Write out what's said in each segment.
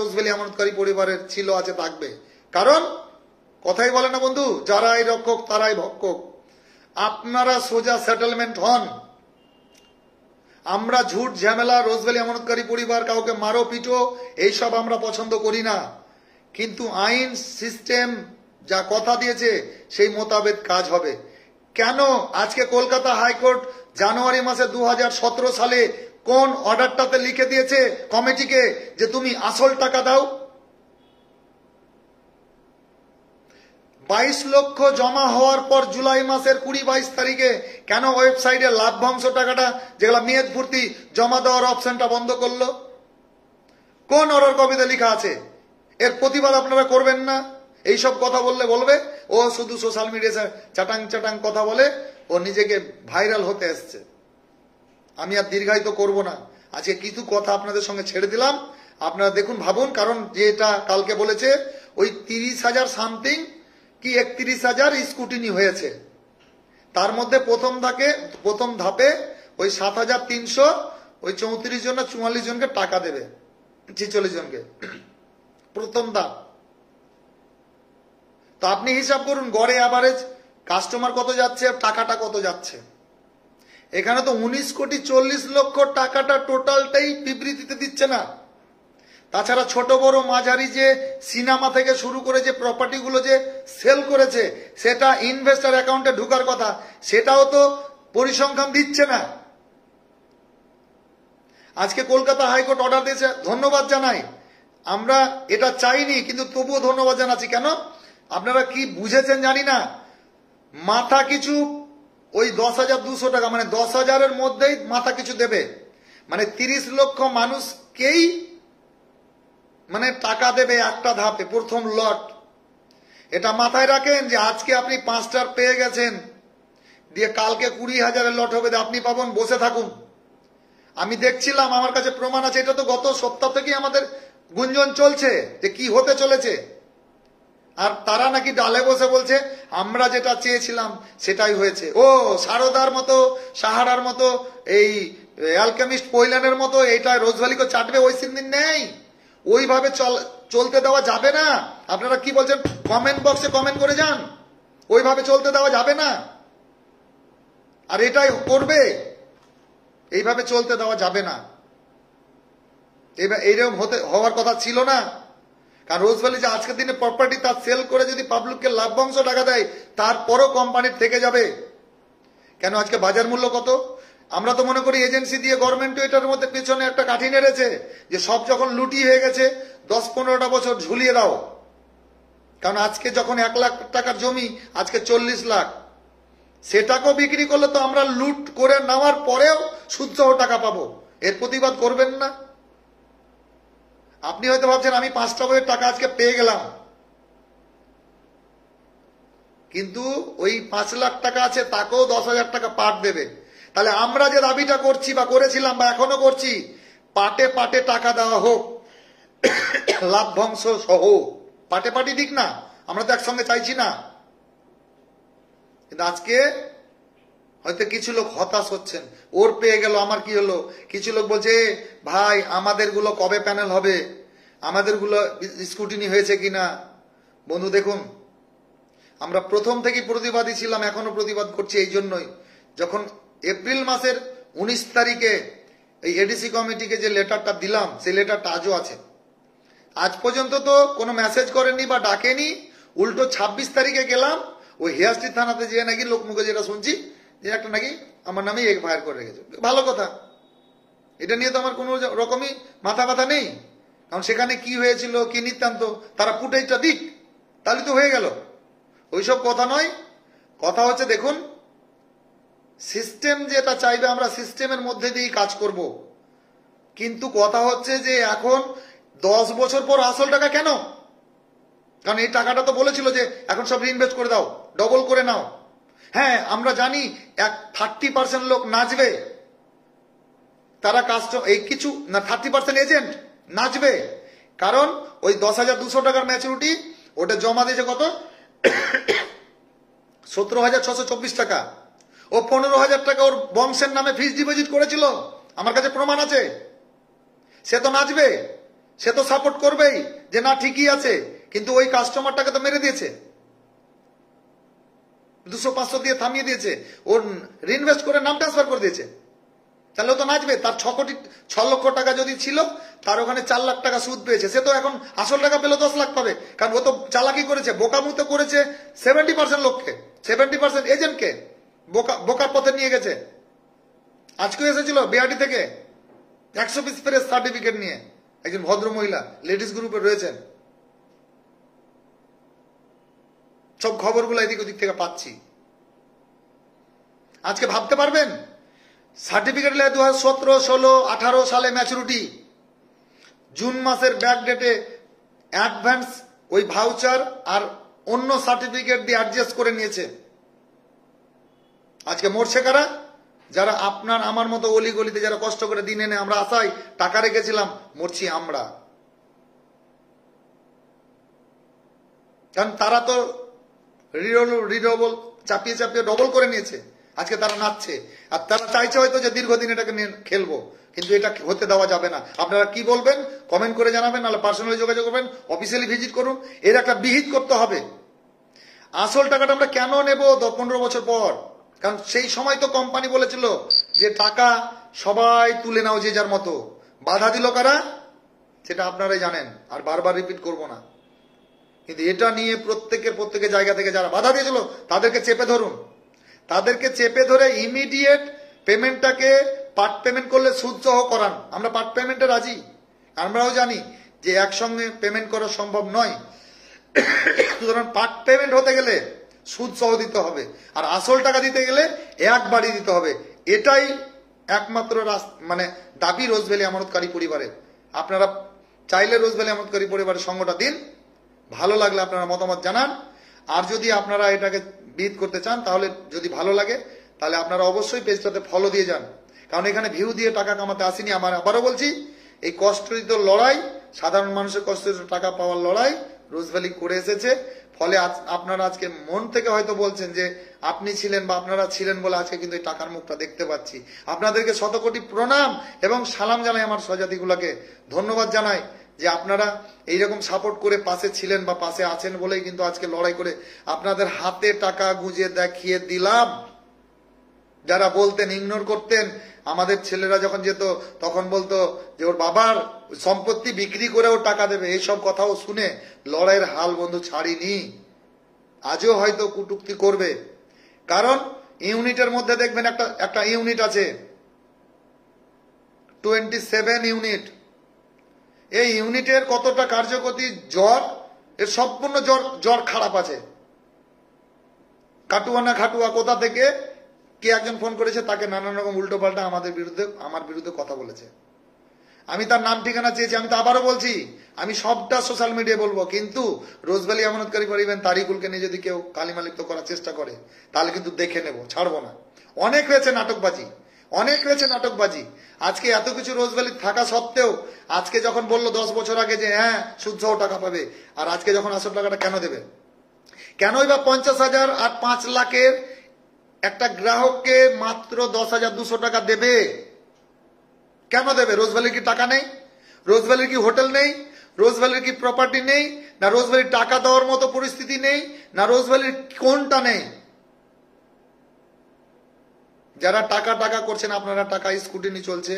Rose Valley আমানতকারী পরিবারের ছিল, আছে, থাকবে। কারণ কথাই বলে না বন্ধু, যারাই রক্ষক তারাই ভক্ষক। আপনারা সোজা সেটেলমেন্ট হন। আমরা ঝুট ঝামেলা, রোজভ্যালি আমানতকারী পরিবার, কাউকে মারো পিটো, এইসব আমরা পছন্দ করি না। কিন্তু আইন সিস্টেম যা কথা দিয়েছে সেই মোতাবেক কাজ হবে। কেন আজকে কলকাতা হাইকোর্ট জানুয়ারি মাসে 2017 সালে কোন অর্ডারটাতে লিখে দিয়েছে কমিটিকে যে তুমি আসল টাকা দাও? 22 লক্ষ জমা হওয়ার পর জুলাই মাসের 20-22 তারিখে কেন ওয়েবসাইটে লাভ্যাংশ টাকাটা, যেগুলো মেয়াদ পূর্তি জমা দেওয়ার অপশনটা বন্ধ করলো? কোন অর্ডার কপিতে লেখা আছে? এর প্রতিবাদ আপনারা করবেন না? এইসব কথা বললে বলবে ও শুধু সোশ্যাল মিডিয়ায় চাটাং চাটাং কথা বলে, ও নিজেকে ভাইরাল হতে এসছে। আমি আর দীর্ঘায়িত করব না, আজকে কিছু কথা আপনাদের সঙ্গে ছেড়ে দিলাম, আপনারা দেখুন, ভাবুন। কারণ যেটা কালকে বলেছে ওই 30,000 সামথিং কি 31,000 স্কুটিনি হয়েছে, তার মধ্যে প্রথম ধাপে ওই 7,300 ওই 34 জন না 44 জনকে টাকা দেবে, 46 জনকে প্রথম ধাপ। তো আপনি হিসাব করুন গড়ে অ্যাভারেজ কাস্টমার কত যাচ্ছে, টাকাটা কত যাচ্ছে। এখানে তো 19,40,00,000 টাকাটা টোটালটাই বিবৃতিতে দিচ্ছে না। তাছাড়া ছোট বড় মাঝারি যে সিনেমা থেকে শুরু করে যে প্রপার্টিগুলো যে সেল করেছে, সেটা ইনভেস্টর অ্যাকাউন্টে ঢুকার কথা, সেটাও তো পরিসংখ্যান দিচ্ছে না। আজকে কলকাতা হাইকোর্ট অর্ডার দিয়েছে, ধন্যবাদ জানাই। আমরা এটা চাইনি, কিন্তু তবুও ধন্যবাদ জানাচ্ছি। কেন? আপনারা কি বুঝেছেন জানি না, মাথা কিছু ওই 10,200 টাকা, মানে 10,000-এর মধ্যেই মাথা কিছু দেবে, মানে 30 লক্ষ মানুষকেই মানে টাকা দেবে একটা ধাপে, প্রথম লট। এটা মাথায় রাখেন যে আজকে আপনি 5টার পেয়ে গেছেন, দিয়ে কালকে 20,000-এর লট হবে, আপনি পাবেন, বসে থাকুন। আমি দেখছিলাম, আমার কাছে প্রমাণ আছে, এটা তো গত সপ্তাহ থেকেই আমাদের গুঞ্জন চলছে যে কি হতে চলেছে। আর তারা নাকি ডালে বসে বলছে আমরা যেটা চেয়েছিলাম সেটাই হয়েছে। ও সারদার মতো, সাহারার মতো, এই অ্যালকেমিস্ট পৈলানের মতো এইটা রোজভ্যালিকে চাটবে, ওই দিন নেই। ওইভাবে চলতে দেওয়া যাবে না। আপনারা কি বলছেন কমেন্ট বক্সে কমেন্ট করে যান। ওইভাবে চলতে দেওয়া যাবে না, আর এটাই করবে। এইভাবে চলতে দেওয়া যাবে না। এইরকম হওয়ার কথা ছিল না। কারণ রোজভ্যালি যে আজকের দিনে প্রপার্টি তার সেল করে যদি পাবলিককে লাভ্যাংশ টাকা দেয়, তারপরও কোম্পানির থেকে যাবে। কেন? আজকে বাজার মূল্য কত? আমরা তো মনে করি এজেন্সি দিয়ে গভর্নমেন্ট এটার মধ্যে পেছনে একটা কাঠি নেড়েছে যে সব যখন লুটি হয়ে গেছে 10-15টা বছর ঝুলিয়ে দাও। কারণ আজকে যখন 1 লাখ টাকার জমি আজকে 40 লাখ, সেটাকেও বিক্রি করলে তো আমরা লুট করে নেওয়ার পরেও সুদসহ টাকা পাবো। এর প্রতিবাদ করবেন না? আপনি হয়তো ভাবছেন আমি 5টা বইয়ের টাকা আজকে পেয়ে গেলাম, কিন্তু ওই 5 লাখ টাকা আছে তাকেও 10,000 টাকা পাট দেবে। তাহলে আমরা যে দাবিটা করছি বা করেছিলাম বা এখনো করছি, পাটে পাটে টাকা দেওয়া হোক, লাভ্যাংশ সহ পাটে পাটি দিক না। আমরা তো একসঙ্গে চাইছি না। কিন্তু আজকে হয়তো কিছু লোক হতাশ হচ্ছেন, ওর পেয়ে গেল আমার কি হলো। কিছু লোক বলছে ভাই আমাদের গুলো কবে প্যানেল হবে, আমাদের গুলো স্কুটিনি হয়েছে কিনা। বন্ধু দেখুন, আমরা প্রথম থেকে প্রতিবাদী ছিলাম, এখনো প্রতিবাদ করছি। এই জন্যই যখন এপ্রিল মাসের 19 তারিখে এই এডিসি কমিটিকে যে লেটারটা দিলাম, সেই লেটারটা আজও আছে। আজ পর্যন্ত তো কোনো মেসেজ করেনি বা ডাকেনি। উল্টো 26 তারিখে গেলাম, ওই হেয়াস্ট্রি থানাতে যেয়ে নাকি লোক মুখে যেটা শুনছি যে একটা নাকি আমার নামে ফায়ার করে রেখেছে। ভালো কথা, এটা নিয়ে তো আমার কোনো রকমই মাথা ব্যথা নেই। কারণ সেখানে কি হয়েছিল, কি নিত্যান্ত, তারা ফুটেজটা দিক, তাহলে তো হয়ে গেল। ওইসব কথা নয়। কথা হচ্ছে দেখুন, সিস্টেম যেটা চাইবে আমরা সিস্টেমের মধ্যে দিয়েই কাজ করব। কিন্তু কথা হচ্ছে যে এখন 10 বছর পর আসল টাকা কেন? কারণ এই টাকাটা তো বলেছিল যে এখন সব রিইনভেস্ট করে দাও, ডবল করে নাও। হ্যাঁ আমরা জানি 30% লোক নাচবে, তারা এই কিছু না 30% এজেন্ট নাচবে। কারণ ওই 10,200 টাকার ম্যাচুরিটি ওটা জমা দিয়েছে কত, 17,624 টাকা। ও 15,000 টাকা ওর বংশের নামে ফিক্সড ডিপোজিট করেছিল, আমার কাছে প্রমাণ আছে। সে তো নাচবে, সে তো সাপোর্ট করবেই যে না ঠিকই আছে, কিন্তু ওই কাস্টমারটাকে তো মেরে দিয়েছে, 200-500 দিয়ে থামিয়ে দিয়েছে, ওর রিইনভেস্ট করে নাম ট্রান্সফার করে দিয়েছে। তাহলে ও তো নাচবে। তার 6 লক্ষ টাকা যদি ছিল, তার ওখানে 4 লাখ টাকা সুদ পেয়েছে, সে তো এখন আসল টাকা পেলে 10 লাখ পাবে। কারণ ও তো চালাকি করেছে, বোকামুতো করেছে 70% লোককে, 70% এজেন্টকে বোকার পথে নিয়ে গেছে। আজকে এসেছিল বিআরটি থেকে 100 পিস ফ্রেশ সার্টিফিকেট নিয়ে, একজন ভদ্র মহিলা লেডিস গ্রুপে রয়েছেন। সব খবরগুলো এদিক ওদিক থেকে পাচ্ছি। আজকে ভাবতে পারবেন সার্টিফিকেট 2017, 16, 18 সালে ম্যাচুরিটি, জুন মাসের ব্যাক ডেটে অ্যাডভান্স ওই ভাউচার আর অন্য সার্টিফিকেট দিয়ে অ্যাডজাস্ট করে নিয়েছে। আজকে মরছে কারা? যারা আপনার আমার মতো অলি গলিতে যারা কষ্ট করে দিন এনে আমরা আশায় টাকা রেখেছিলাম, মরছি আমরা। কারণ তারা তো রিডবল চাপিয়ে চাপিয়ে ডবল করে নিয়েছে, আজকে তারা নাচছে। আর তারা চাইছে হয়তো যে দীর্ঘদিন এটাকে নিয়ে খেলবো, কিন্তু এটা হতে দেওয়া যাবে না। আপনারা কি বলবেন কমেন্ট করে জানাবেন, নাহলে পার্সোনালি যোগাযোগ করবেন, অফিসিয়ালি ভিজিট করুন। এর একটা বিহিত করতে হবে। আসল টাকাটা আমরা কেন নেব 10-15 বছর পর? কারণ সেই সময় তো কোম্পানি বলেছিল যে টাকা সবাই তুলে নাও যে যার মতো। বাধা দিল কারা? সেটা আপনারাই জানেন, আর বারবার রিপিট করব না। কিন্তু এটা নিয়ে প্রত্যেকের জায়গা থেকে যারা বাধা দিয়েছিল তাদেরকে চেপে ধরুন, তাদেরকে চেপে ধরে ইমিডিয়েট পেমেন্টটাকে পার্ট পেমেন্ট করলে সুদ সহ করান। আমরা পার্ট পেমেন্টে রাজি, আমরাও জানি যে একসঙ্গে পেমেন্ট করা সম্ভব নয়, সুতরাং পার্ট পেমেন্ট হতে গেলে সুদ সহ দিতে হবে, আর আসল টাকা দিতে গেলে একবারই দিতে হবে। এটাই একমাত্র মানে দাবি রোজভ্যালি আমানতকারী পরিবারের। আপনারা চাইলে রোজভ্যালি আমানতকারী পরিবারের সঙ্গটা দিন, ভালো লাগলে আপনারা মতামত জানান। আর যদি আপনারা এটাকে বিট করতে চান, তাহলে যদি ভালো লাগে তাহলে আপনারা অবশ্যই পেজটাতে ফলো দিয়ে যান। কারণ এখানে ভিউ দিয়ে টাকা কামাতে আসিনি। আমার আবারও বলছি, এই কষ্টিত লড়াই, সাধারণ মানুষের কষ্টিত টাকা পাওয়ার লড়াই রোজভ্যালি করে এসেছে। ফলে আপনারা আজকে মন থেকে হয়তো বলছেন যে আপনি ছিলেন বা আপনারা ছিলেন বলে আজকে কিন্তু এই টাকার মুখটা দেখতে পাচ্ছি। আপনাদেরকে শতকোটি প্রণাম এবং সালাম জানাই, আমার স্বজাতিগুলোকে ধন্যবাদ জানাই যে আপনারা এইরকম সাপোর্ট করে পাশে ছিলেন বা পাশে আছেন বলেই কিন্তু আজকে লড়াই করে আপনাদের হাতে টাকা গুঁজে দেখিয়ে দিলাম। যারা বলতেন, ইগনোর করতেন, আমাদের ছেলেরা যখন যেত তখন বলতো যে ওর বাবার সম্পত্তি বিক্রি করে ও টাকা দেবে, এইসব কথাও শুনে লড়াইয়ের হাল বন্ধু ছাড়িনি। আজও হয়তো কটূক্তি করবে, কারণ ইউনিটের মধ্যে দেখবেন একটা ইউনিট আছে 27 ইউনিট। এই ইউনিটের কতটা কার্যকরী জ্বর, এর সম্পূর্ণ জ্বর খারাপ আছে। খাটুয়া কোথা থেকে কে একজন ফোন করেছে, তাকে নানান রকম উল্টো পাল্টা আমার বিরুদ্ধে কথা বলেছে। আমি তার নাম ঠিকানা চেয়েছি। আমি তো আবারও বলছি, আমি সবটা সোশ্যাল মিডিয়ায় বলবো, কিন্তু রোজভ্যালি আমানতকারী পরিবার তারিকুলকে নিয়ে যদি কেউ কালিমালিপ্ত করার চেষ্টা করে তাহলে কিন্তু দেখে নেব, ছাড়বো না। অনেক হয়েছে নাটকবাজি। আজকে এত কিছু রোজভ্যালি থাকা সত্ত্বেও আজকে যখন বললো 10 বছর আগে যে হ্যাঁ সুদ সহ টাকা পাবে, আর আজকে যখন আসল টাকাটা কেন দেবে? কেনই বা 50,000 আর 5 লাখের একটা গ্রাহককে মাত্র 10,200 টাকা দেবে? কেন দেবে? রোজভ্যালির কি টাকা নেই? রোজভ্যালির কি হোটেল নেই? রোজভ্যালির কি প্রপার্টি নেই? না রোজভ্যালির টাকা দেওয়ার মতো পরিস্থিতি নেই? না রোজভ্যালির কোনটা নেই? যারা টাকা করছেন, আপনারা টাকা স্কুটিনি চলছে,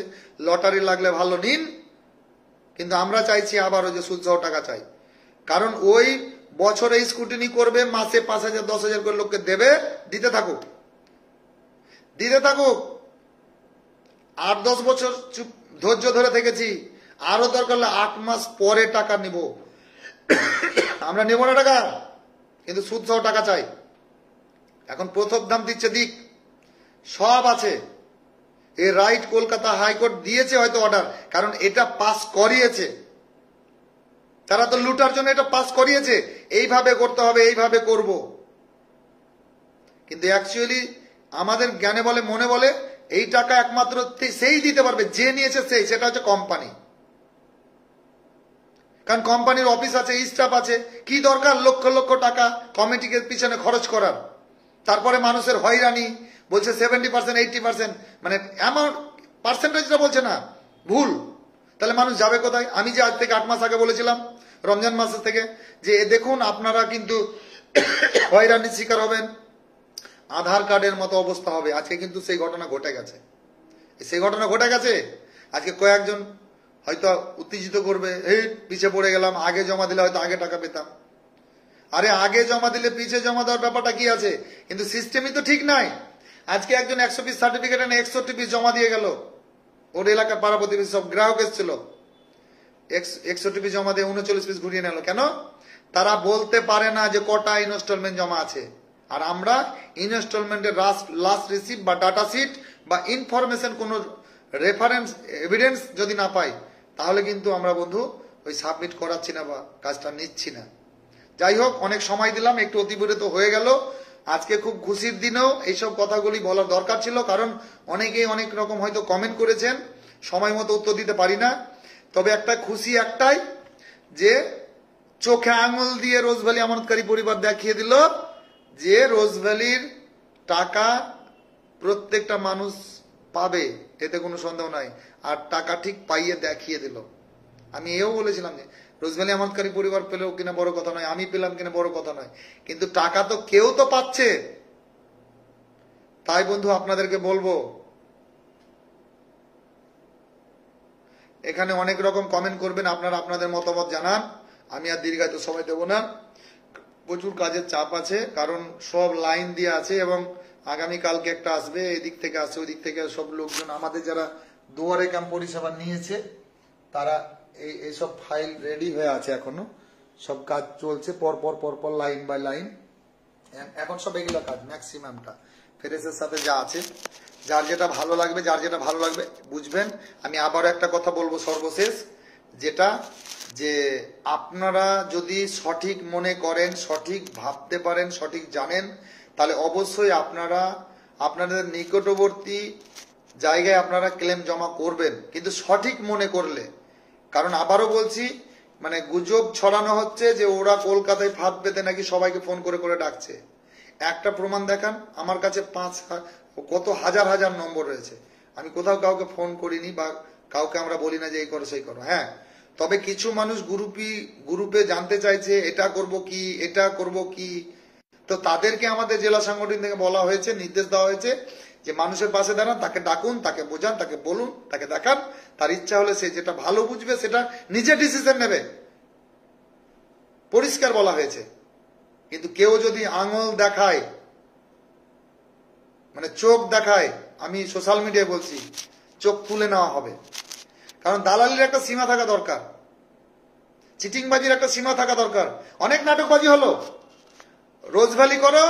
লটারি লাগলে ভালো নিন, কিন্তু আমরা চাইছি আবারও যে সুদ সহ টাকা চাই। কারণ ওই বছরে স্কুটিনি করবে, মাসে 5,000 10,000 করে লোককে দেবে, দিতে থাকুক। 8-10 বছর চুপ ধৈর্য ধরে থেকেছি, আরো দরকার হলে 8 মাস পরে টাকা নিব। আমরা নেব না টাকা, কিন্তু সুদ সহ টাকা চাই। এখন প্রথম দাম দিচ্ছে, দিক, সব আছে। এই রাইট কলকাতা হাইকোর্ট দিয়েছে হয়তো অর্ডার, কারণ এটা পাস করিয়েছে। তারা তো লুটার জন্য এটা পাস করিয়েছে, এইভাবে করতে হবে, এইভাবে করব। কিন্তু অ্যাকচুয়ালি আমাদের জ্ঞানে বলে, মনে বলে, এই টাকা একমাত্র সেই দিতে পারবে যে নিয়েছে সেই, সেটা হচ্ছে কোম্পানি। কারণ কোম্পানির অফিস আছে, স্টাফ আছে, কি দরকার লক্ষ লক্ষ টাকা কমিটিকে পিছনে খরচ করার? তারপরে মানুষের হয়রানি, বলছে 70%, 80%, মানে অ্যামাউন্ট পার্সেন্টেজটা বলছে না, ভুল। তাহলে মানুষ যাবে কোথায়? আমি যে আজ থেকে 8 মাস আগে বলেছিলাম রমজান মাসের থেকে যে দেখুন আপনারা কিন্তু হয়রানির শিকার হবেন, আধার কার্ডের মতো অবস্থা হবে, আজকে কিন্তু সেই ঘটনা ঘটে গেছে। আজকে কয়েকজন হয়তো উত্তেজিত করবে, এই পিছিয়ে পড়ে গেলাম, আগে জমা দিলে হয়তো আগে টাকা পেতাম। আরে আগে জমা দিলে পিছিয়ে জমা দেওয়ার ব্যাপারটা কি আছে? কিন্তু সিস্টেমই তো ঠিক নাই। আজকে একজন 100 পিস সার্টিফিকেট এনে 61 পিস জমা দিয়ে গেল, ওর এলাকার পাড়া প্রতিবেশী সব গ্রাহক এসেছিল, 61 পিস জমা দিয়ে 39 পিস ঘুরিয়ে নিল। কেন? তারা বলতে পারে না যে কটা ইনস্টলমেন্ট জমা আছে। আর আমরা ইনস্টলমেন্টের লাস্ট রিসিপ্ট বা ডাটা শিট বা ইনফরমেশন কোনো রেফারেন্স এভিডেন্স যদি না পাই, তাহলে কিন্তু আমরা বন্ধু ওই সাবমিট করাচ্ছি না বা কাজটা নিচ্ছি না। যাই হোক, অনেক সময় দিলাম, একটু অতিবাহিত হয়ে গেল। আজকে খুব খুশির দিনেও এইসব কথাগুলি বলার দরকার ছিল, কারণ অনেকেই অনেক রকম হয়তো কমেন্ট করেছেন, সময় মতো উত্তর দিতে পারি না। তবে একটা খুশি একটাই যে চোখে আঙুল দিয়ে রোজভ্যালি আমানতকারী পরিবার দেখিয়ে দিল যে রোজভ্যালির টাকা প্রত্যেকটা মানুষ পাবে, এতে কোনো সন্দেহ নাই। আর টাকা ঠিক পাইয়ে দেখিয়ে দিল। আমি এও বলেছিলাম যে রোজভ্যালি আমানতকারী পরিবার পেলেও কিনা বড় কথা নয়, আমি পেলাম কিনা বড় কথা নয়, কিন্তু টাকা তো কেউ তো পাচ্ছে। তাই বন্ধু আপনাদেরকে বলবো, এখানে অনেক রকম কমেন্ট করবেন, আপনারা আপনাদের মতামত জানান। আমি আর দীর্ঘায়িত সময় দেব না, প্রচুর কাজের চাপ আছে, কারণ সব লাইন দিয়ে আছে এবং আগামীকালকে একটা আসবে, এদিক থেকে আসছে, ওই দিক থেকে সব লোকজন, আমাদের যারা দুয়ারে ক্যাম্প পরিষেবা নিয়েছে তারা এইসব ফাইল রেডি হয়ে আছে, এখনো সব কাজ চলছে পরপর লাইন বাই লাইন। এখন সব এগুলো কাজ ম্যাক্সিমামটা ফেরেসের সাথে যা আছে, যার যেটা ভালো লাগবে বুঝবেন। আমি আবার একটা কথা বলবো সর্বশেষ, যেটা যে আপনারা যদি সঠিক মনে করেন, সঠিক ভাবতে পারেন, সঠিক জানেন, তাহলে অবশ্যই আপনারা আপনাদের নিকটবর্তী জায়গায় আপনারা ক্লেম জমা করবেন, কিন্তু সঠিক মনে করলে। কারণ আবারও বলছি, মানে গুজব ছড়ানো হচ্ছে যে ওরা কলকাতায় ফাঁদ পেতে নাকি সবাইকে ফোন করে করে ডাকছে। একটা প্রমাণ দেখান আমার কাছে, কত হাজার হাজার নম্বর রয়েছে, আমি কোথাও কাউকে ফোন করিনি বা কাউকে আমরা বলি না যে এই করো সেই করো। হ্যাঁ, তবে কিছু মানুষ গ্রুপে জানতে চাইছে এটা করব কি, তো তাদেরকে আমাদের জেলা সাংগঠনিক থেকে বলা হয়েছে, নির্দেশ দেওয়া হয়েছে যে মানুষের পাশে দাঁড়ান, তাকে ডাকুন, তাকে বোঝান, তাকে বলুন, তাকে দেখান, তার ইচ্ছা হলে সে যেটা ভালো বুঝবে সেটা নিজে ডিসিশন নেবে, পরিষ্কার বলা হয়েছে। কিন্তু কেউ যদি আঙুল দেখায়, মানে চোখ দেখায়, আমি সোশ্যাল মিডিয়ায় বলছি, চোখ তুলে নেওয়া হবে। কারণ দালালির একটা সীমা থাকা দরকার, চিটিংবাজির একটা সীমা থাকা দরকার। অনেক নাটকবাজি হলো, রোজভ্যালি করো,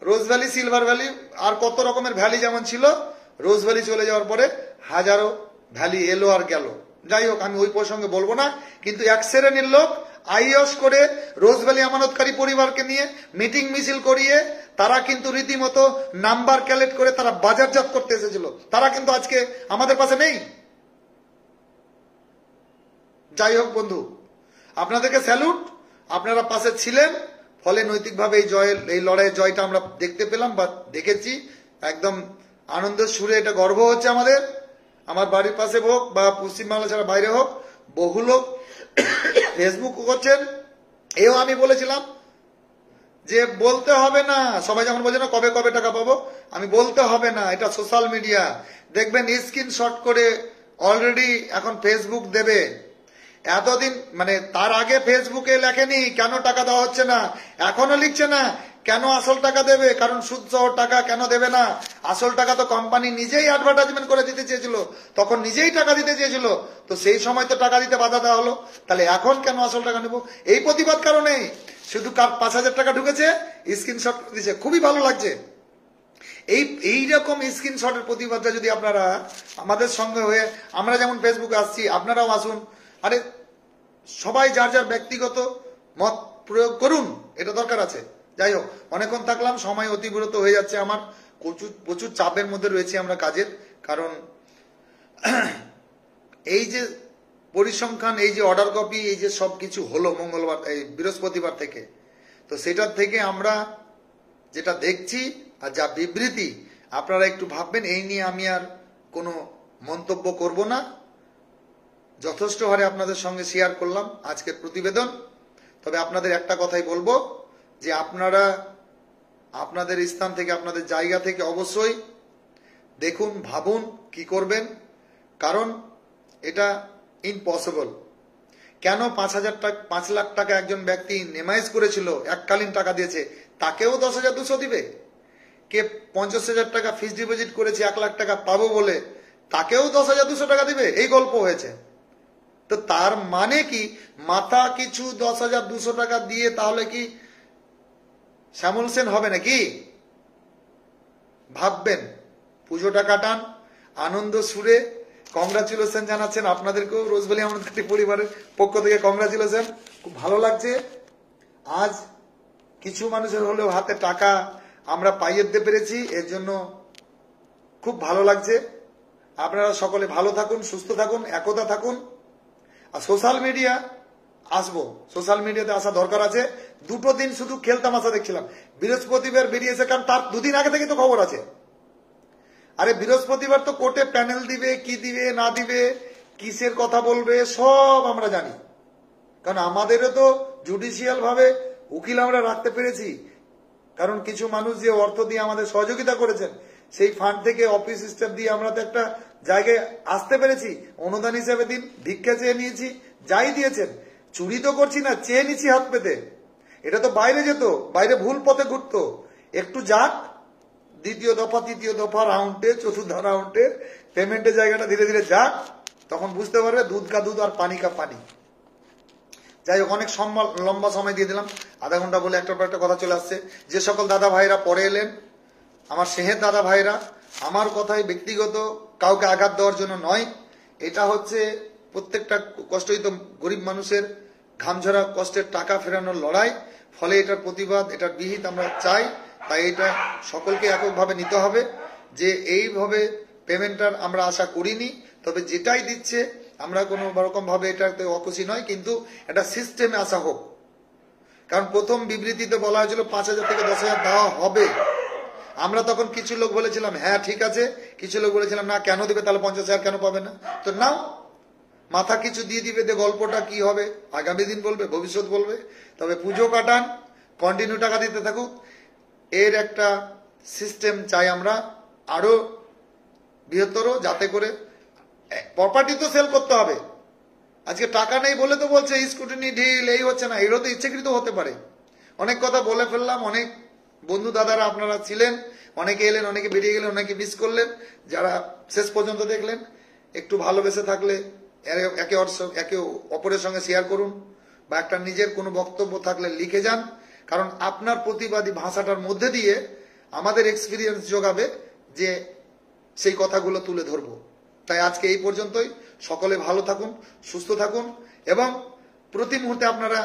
রোজভ্যালি, সিলভার ভ্যালি, আর কত রকমের ভ্যালি যেমন ছিল, রোজভ্যালি চলে যাওয়ার পরে হাজারো ভ্যালি এলো আর গেল। যাই হোক, আমি ওই প্রসঙ্গে বলবো না। কিন্তু এক শ্রেণীর লোক আইওস করে রোজভ্যালি আমানতকারী পরিবারকে নিয়ে মিটিং মিছিল করিয়ে তারা কিন্তু রীতিমতো নাম্বার কালেক্ট করে তারা বাজারজাত করতে এসেছিল, তারা কিন্তু আজকে আমাদের পাশে নেই। যাই হোক বন্ধু, আপনাদেরকে স্যালুট, আপনারা পাশে ছিলেন, ফলে নৈতিকভাবে এই লড়াইয়ের জয়টা আমরা দেখতে পেলাম বা দেখেছি। একদম আনন্দের সুরে এটা গর্ব হচ্ছে আমাদের। আমার বাড়ির পাশে হোক বা পশ্চিমবাংলা ছাড়া বাইরে হোক, বহু লোক ফেসবুক করছেন। এও আমি বলেছিলাম যে বলতে হবে না, সবাই যেমন বলছে না কবে টাকা পাবো, আমি বলতে হবে না, এটা সোশ্যাল মিডিয়া, দেখবেন স্ক্রিনশট করে অলরেডি এখন ফেসবুক দেবে। এতদিন মানে তার আগে ফেসবুকে লেখেনি কেন টাকা দেওয়া হচ্ছে না, এখনো লিখছে না কেন আসল টাকা দেবে, কারণ সুদ সহ টাকা কেন দেবে না। আসল টাকা তো কোম্পানি নিজেই অ্যাডভার্টাইজমেন্ট করে দিতে চেয়েছিল, তখন নিজেই টাকা দিতে চেয়েছিল, তো সেই সময় তো টাকা দিতে বাধা দেওয়া হলো, তাহলে এখন কেন আসল টাকা নেব? এই প্রতিবাদ কারণে শুধু 5,000 টাকা ঢুকেছে, স্ক্রিনশট দিচ্ছে, খুবই ভালো লাগছে। এইরকম স্ক্রিনশটের প্রতিবাদটা যদি আপনারা আমাদের সঙ্গে হয়ে, আমরা যেমন ফেসবুকে আসছি আপনারাও আসুন, আরে সবাই যার যার ব্যক্তিগত মত প্রয়োগ করুন, এটা দরকার আছে। যাই হোক, অনেকক্ষণ থাকলাম, সময় অতিবাহিত হয়ে যাচ্ছে, আমার প্রচুর চাপের মধ্যে রয়েছে আমরা কাজের, কারণ এই যে পরিসংখ্যান, এই যে অর্ডার কপি, এই যে সবকিছু হলো মঙ্গলবার, এই বৃহস্পতিবার থেকে, তো সেটার থেকে আমরা যেটা দেখছি আর যা বিবৃতি, আপনারা একটু ভাববেন। এই নিয়ে আমি আর কোনো মন্তব্য করব না, যথেষ্ট হারে আপনাদের সঙ্গে শেয়ার করলাম আজকের প্রতিবেদন। তবে আপনাদের একটা কথাই বলবো যে আপনারা আপনাদের স্থান থেকে আপনাদের জায়গা থেকে অবশ্যই দেখুন, ভাবুন কি করবেন, কারণ এটা ইম্পসিবল। কেন 5 লাখ টাকা একজন ব্যক্তি নেমাইজ করেছিল, এককালীন টাকা দিয়েছে, তাকেও 10,200 দিবে? কে 50,000 টাকা ফিক্সড ডিপোজিট করেছে 1 লাখ টাকা পাবো বলে, তাকেও 10,200 টাকা দিবে? এই গল্প হয়েছে। তো তার মানে কি মাথা কিছু 10,200 টাকা দিয়ে তাহলে কি শ্যামল সেন হবে নাকি? ভাববেন, পুজোটা কাটান আনন্দ সুরে। কংগ্রাচুলেশন জানাচ্ছেন আপনাদেরকেও, রোজভ্যালি আমাদের পরিবারের পক্ষ থেকে কংগ্রাচুলেশন। খুব ভালো লাগছে, আজ কিছু মানুষের হলেও হাতে টাকা আমরা পাইয়ে দিতে পেরেছি, এর জন্য খুব ভালো লাগছে। আপনারা সকলে ভালো থাকুন, সুস্থ থাকুন, একতা থাকুন। আর সোশ্যাল মিডিয়া আসবো, সোশ্যাল মিডিয়াতে আসা দরকার আছে। 2 দিন শুধু খেলতামাশা দেখছিলাম, বৃহস্পতিবার বেরিয়েছে, কারণ তার 2 দিন আগে থেকে তো খবর আছে। আরে বৃহস্পতিবার তো কোর্টে প্যানেল দিবে, কি দিবে না দিবে, কিসের কথা বলবে, সব আমরা জানি। কারণ আমাদেরও তো জুডিশিয়াল ভাবে উকিল আমরা রাখতে পেরেছি, কারণ কিছু মানুষ যে অর্থ দিয়ে আমাদের সহযোগিতা করেছেন, সেই ফান্ড থেকে অফিস স্টাফ দিয়ে আমরা তো একটা জায়গায় আসতে পেরেছি। অনুদান হিসেবে দিন, ভিক্ষা চেয়ে নিয়েছি, যাই দিয়েছেন। চুরি তো করছি না, চেয়ে নিচ্ছি হাত পেতে। এটা তো বাইরে যেত, বাইরে ভুল পথে ঘুরতো। একটু যাক, 2য় দফা 3য় দফা রাউন্ডে, 4th রাউন্ডে পেমেন্টের জায়গাটা ধীরে ধীরে যাক, তখন বুঝতে পারবে দুধ কা দুধ আর পানি কা পানি। যাই হোক, অনেক লম্বা সময় দিয়ে দিলাম, আধা ঘন্টা বলে একটার পর একটা কথা চলে আসছে। যে সকল দাদা ভাইরা পরে এলেন, আমার সেহের দাদা ভাইরা, আমার কথাই ব্যক্তিগত কাউকে আঘাত দেওয়ার জন্য নয়, এটা হচ্ছে প্রত্যেকটা কষ্টই তো গরিব মানুষের ঘামঝরা কষ্টের টাকা ফেরানোর লড়াই। ফলে এটার প্রতিবাদ, এটার বিহিত আমরা চাই। তাই এটা সকলকে এককভাবে নিতে হবে যে এইভাবে পেমেন্টটার আমরা আশা করিনি। তবে যেটাই দিচ্ছে আমরা কোনো রকম ভাবে এটাতে অখুশি নয়, কিন্তু এটা সিস্টেমে আসা হোক। কারণ প্রথম বিবৃতিতে বলা হয়েছিল 5,000 থেকে 10,000 দেওয়া হবে। আমরা তখন কিছু লোক বলেছিলাম হ্যাঁ ঠিক আছে, কিছু লোক বলেছিলাম না কেন দিবে, তাহলে 50,000 কেন পাবে না। তো নাও, মাথা কিছু দিয়ে দিবে, গল্পটা কি হবে আগামী দিন বলবে, ভবিষ্যৎ বলবে। তবে পুজো কাটান, কন্টিনিউ টাকা দিতে থাকুক, এর একটা সিস্টেম চাই আমরা আরো বৃহত্তর, যাতে করে প্রপার্টি তো সেল করতে হবে। আজকে টাকা নেই বলে তো বলছে স্কুটিনি ঢিল, এই হচ্ছে না, এরও তো ইচ্ছাকৃত হতে পারে। অনেক কথা বলে ফেললাম, অনেক বন্ধু দাদারা আপনারা ছিলেন, অনেকে এলেন, অনেকে বেরিয়ে গেলেন, অনেকে মিস করলেন। যারা শেষ পর্যন্ত দেখলেন, একটু ভালোবেসে থাকলে একে অপরের সঙ্গে শেয়ার করুন, বা একটা নিজের কোনো বক্তব্য থাকলে লিখে যান। কারণ আপনার প্রতিবাদী ভাষাটার মধ্যে দিয়ে আমাদের এক্সপিরিয়েন্স যোগাবে যে সেই কথাগুলো তুলে ধরবো। তাই আজকে এই পর্যন্তই। সকলে ভালো থাকুন, সুস্থ থাকুন, এবং প্রতি মুহূর্তে আপনারা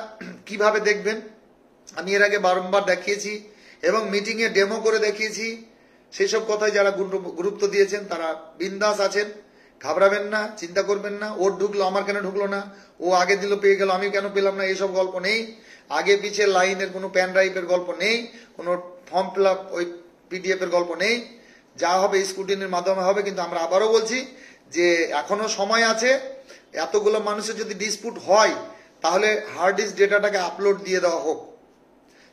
কিভাবে দেখবেন আমি এর আগে বারংবার দেখিয়েছি, এবং মিটিংয়ে ডেমো করে দেখিয়েছি। সেই সব কথায় যারা গুরুত্ব দিয়েছেন তারা বিন্দাস আছেন, ঘাবড়াবেন না, চিন্তা করবেন না। ওর ঢুকলো, আমার কেন ঢুকলো না, ও আগে দিল পেয়ে গেল, আমি কেন পেলাম না, এইসব গল্প নেই। আগে পিছে লাইনের কোনো প্যান ড্রাইভের গল্প নেই, কোনো ফর্ম ফিল আপ ওই পিডিএফ এর গল্প নেই। যা হবে স্ক্রুটিনির মাধ্যমে হবে। কিন্তু আমরা আবারও বলছি যে এখনো সময় আছে। এতগুলো মানুষের যদি ডিসপুট হয়, তাহলে হার্ড ডিস্ক ডেটাটাকে আপলোড দিয়ে দেওয়া হোক,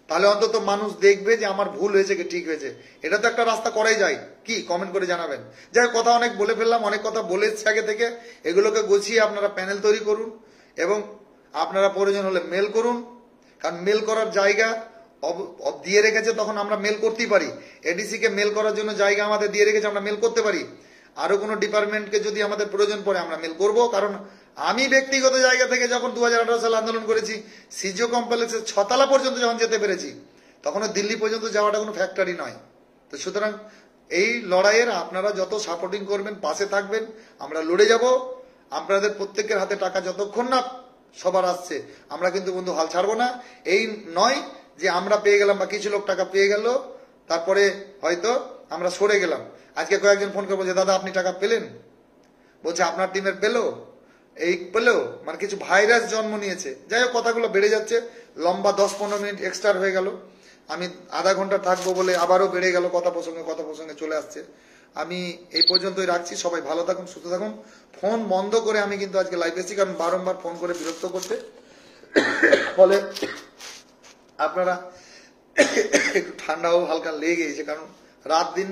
তাহলে অন্তত মানুষ দেখবে যে আমার ভুল হয়েছে কি ঠিক হয়েছে। এটা তো একটা রাস্তা করাই যায়, কি কমেন্ট করে জানাবেন। যাই কথা অনেক বলে ফেললাম, অনেক কথা বলেছি আগে থেকে। এগুলোকে গুছিয়ে আপনারা প্যানেল তৈরি করুন, এবং আপনারা প্রয়োজন হলে মেল করুন। কারণ মেল করার জায়গা দিয়ে রেখেছে, তখন আমরা মেল করতেই পারি। এডিসি কে মেল করার জন্য জায়গা আমাদের দিয়ে রেখেছে, আমরা মেল করতে পারি। আরো কোনো ডিপার্টমেন্টকে যদি আমাদের প্রয়োজন পড়ে আমরা মেল করব। কারণ আমি ব্যক্তিগত জায়গা থেকে যখন 2018 সালে আন্দোলন করেছি, সিজিও কমপ্লেক্সের 6 তলা পর্যন্ত যখন যেতে পেরেছি, তখনও দিল্লি পর্যন্ত যাওয়াটা কোনো ফ্যাক্টরি নয়। তো সুতরাং এই লড়াইয়ের আপনারা যত সাপোর্টিং করবেন, পাশে থাকবেন, আমরা লড়ে যাব। আপনাদের প্রত্যেকের হাতে টাকা যতক্ষণ না সবার আসছে, আমরা কিন্তু বন্ধু হাল ছাড়বো না। এই নয় যে আমরা পেয়ে গেলাম বা কিছু লোক টাকা পেয়ে গেল, তারপরে হয়তো আমরা সরে গেলাম। আজকে কয়েকজন ফোন করে বলছে দাদা আপনি টাকা পেলেন, বলছে আপনার টিমের পেলো, এই পেলেও, মানে কিছু ভাইরাস জন্ম নিয়েছে। যাই হোক, কথাগুলো বেড়ে যাচ্ছে, লম্বা 10-15 মিনিট এক্সট্রা হয়ে গেল। আমি আধা ঘন্টা থাকবো বলে আবারও বেড়ে গেল, কথা প্রসঙ্গে চলে আসছে। আমি এই পর্যন্তই রাখছি। সবাই ভালো থাকুন, সুস্থ থাকুন। ফোন বন্ধ করে আমি কিন্তু আজকে লাইভ এসেছি, কারণ বারংবার ফোন করে বিরক্ত করতে, ফলে আপনারা একটু ঠান্ডাও হালকা লেগে গেছে, কারণ রাত দিন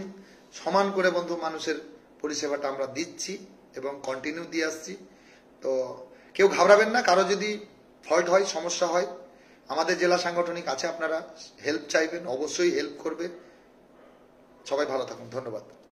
সমান করে বন্ধু মানুষের পরিষেবাটা আমরা দিচ্ছি এবং কন্টিনিউ দিয়ে আসছি। তো কেউ ঘাবড়াবেন না, কারো যদি ফল্ট হয়, সমস্যা হয়, আমাদের জেলা সাংগঠনিক আছে, আপনারা হেল্প চাইবেন, অবশ্যই হেল্প করবে। সবাই ভালো থাকুন, ধন্যবাদ।